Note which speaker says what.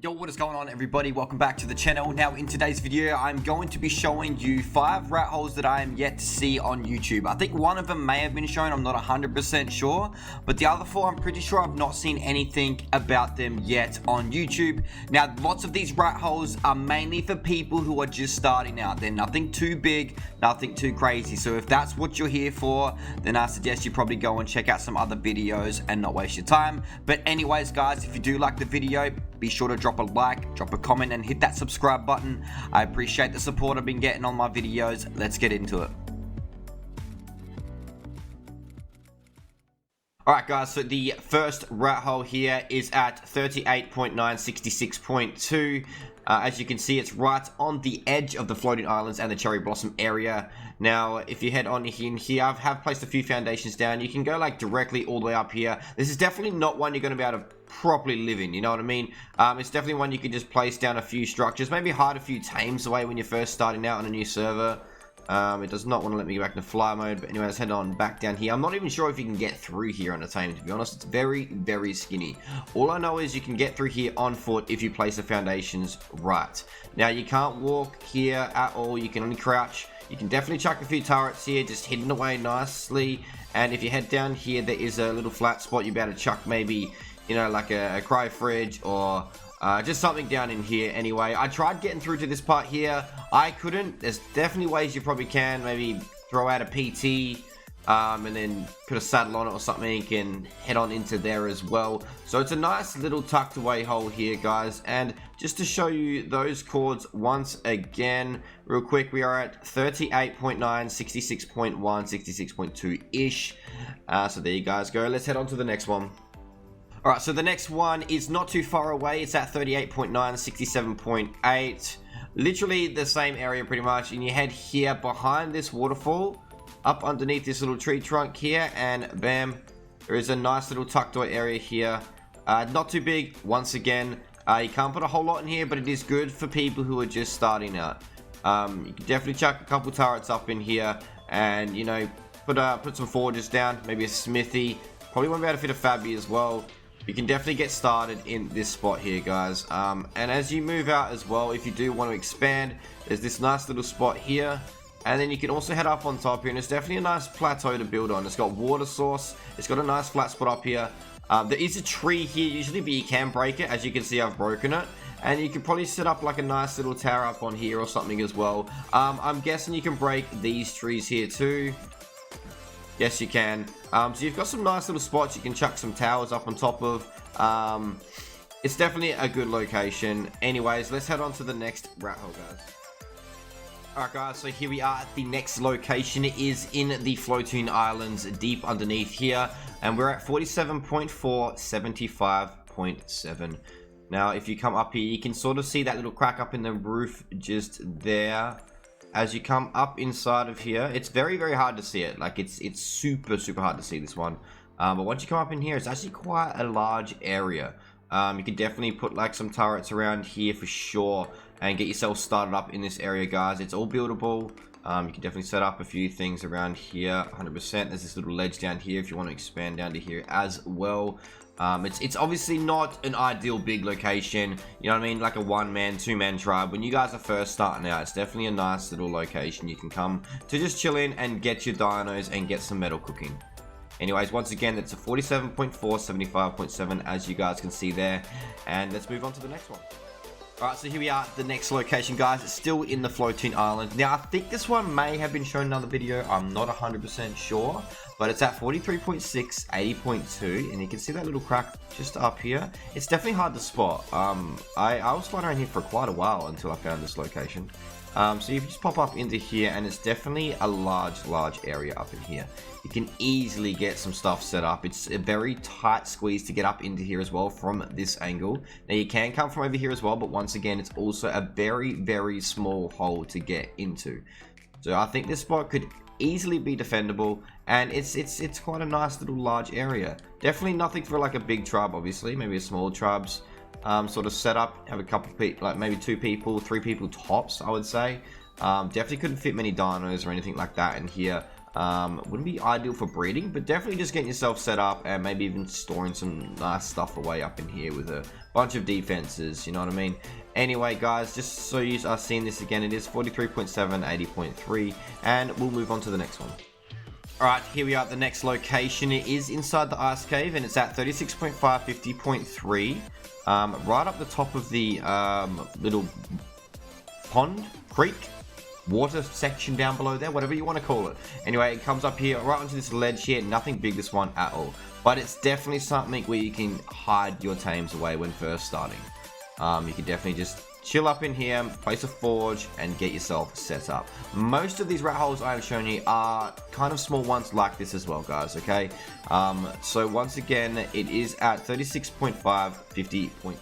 Speaker 1: Yo, what is going on, everybody? Welcome back to the channel. Now, in today's video, I'm going to be showing you 5 rat holes that I am yet to see on YouTube. I think one of them may have been shown, I'm not 100% sure, but the other 4, I'm pretty sure I've not seen anything about them yet on YouTube. Now, lots of these rat holes are mainly for people who are just starting out. They're nothing too big, nothing too crazy. So if that's what you're here for, then I suggest you probably go and check out some other videos and not waste your time. But anyways, guys, if you do like the video, be sure to drop a like, drop a comment, and hit that subscribe button. I appreciate the support I've been getting on my videos. Let's get into it. Alright guys, so the first rat hole here is at 38.966.2. As you can see, it's right on the edge of the floating islands and the cherry blossom area. Now, if you head on in here, I have placed a few foundations down. You can go like directly all the way up here. This is definitely not one you're going to be able to properly live in, you know what I mean? It's definitely one you can just place down a few structures, maybe hide a few tames away when you're first starting out on a new server. It does not want to let me go back into fly mode, but anyway, let's head on back down here. I'm not even sure if you can get through here on a tame, to be honest. It's very, very skinny. All I know is you can get through here on foot if you place the foundations right. Now, you can't walk here at all. You can only crouch. You can definitely chuck a few turrets here, just hidden away nicely. And if you head down here, there is a little flat spot you'll be able to chuck maybe, you know, like a cryo fridge or just something down in here. Anyway, I tried getting through to this part here. I couldn't. There's definitely ways you probably can. Maybe throw out a PT and then put a saddle on it or something and head on into there as well. So it's a nice little tucked away hole here, guys. And just to show you those chords once again, real quick, we are at 38.9, 66.1, 66.2-ish. So there you guys go. Let's head on to the next one. Alright, so the next one is not too far away. It's at 38.9, 67.8. Literally the same area pretty much. And you head here behind this waterfall, up underneath this little tree trunk here, and bam, there is a nice little tucked away area here. Not too big, once again. You can't put a whole lot in here, but it is good for people who are just starting out. You can definitely chuck a couple turrets up in here, and, you know, put some forges down, maybe a smithy. Probably won't be able to fit a fabby as well. You can definitely get started in this spot here, guys. And as you move out as well, if you do want to expand, there's this nice little spot here. And then you can also head up on top here, and it's definitely a nice plateau to build on. It's got water source. It's got a nice flat spot up here. There is a tree here usually, but you can break it. As you can see, I've broken it. And you can probably set up like a nice little tower up on here or something as well. I'm guessing you can break these trees here too. Yes, you can. So you've got some nice little spots you can chuck some towers up on top of. It's definitely a good location. Anyways, let's head on to the next rat hole, guys. Alright guys, so here we are at the next location. It is in the floating islands deep underneath here. And we're at 47.4, 75.7. Now, if you come up here, you can sort of see that little crack up in the roof just there. As you come up inside of here, it's very, very hard to see it. Like, it's super, super hard to see this one. But once you come up in here, it's actually quite a large area. You can definitely put, like, some turrets around here for sure and get yourself started up in this area, guys. It's all buildable. You can definitely set up a few things around here, 100%. There's this little ledge down here if you want to expand down to here as well. It's obviously not an ideal big location, you know what I mean, like a one-man, two-man tribe. When you guys are first starting out, it's definitely a nice little location you can come to just chill in and get your dinos and get some metal cooking. Anyways, once again, it's a 47.4, 75.7, as you guys can see there. And let's move on to the next one. Alright, so here we are at the next location, guys. It's still in the floating island. Now, I think this one may have been shown in another video. I'm not 100% sure. But it's at 43.6, 80.2. And you can see that little crack just up here. It's definitely hard to spot. I was flying around here for quite a while until I found this location. So you just pop up into here, and it's definitely a large area up in here. You can easily get some stuff set up. It's a very tight squeeze to get up into here as well from this angle. Now you can come from over here as well, but once again, it's also a very, very small hole to get into. So I think this spot could easily be defendable, and it's quite a nice little large area. Definitely nothing for like a big tribe, obviously. Maybe a small tribes. Sort of set up, have a couple people, like maybe 2 people, 3 people tops, I would say. Definitely couldn't fit many dinos or anything like that in here. Wouldn't be ideal for breeding, but definitely just getting yourself set up and maybe even storing some nice stuff away up in here with a bunch of defenses, you know what I mean? Anyway, guys, just so you are seeing this again, it is 43.7, 80.3, and we'll move on to the next one. Alright, here we are at the next location. It is inside the ice cave, and it's at 36.5, 50.3, right up the top of the little pond, creek, water section down below there, whatever you want to call it. Anyway, it comes up here right onto this ledge here. Nothing big, this one at all, but it's definitely something where you can hide your tames away when first starting. You can definitely just chill up in here, place a forge, and get yourself set up. Most of these rat holes I have shown you are kind of small ones like this as well, guys, okay? So once again, it is at 36.5, 50.2.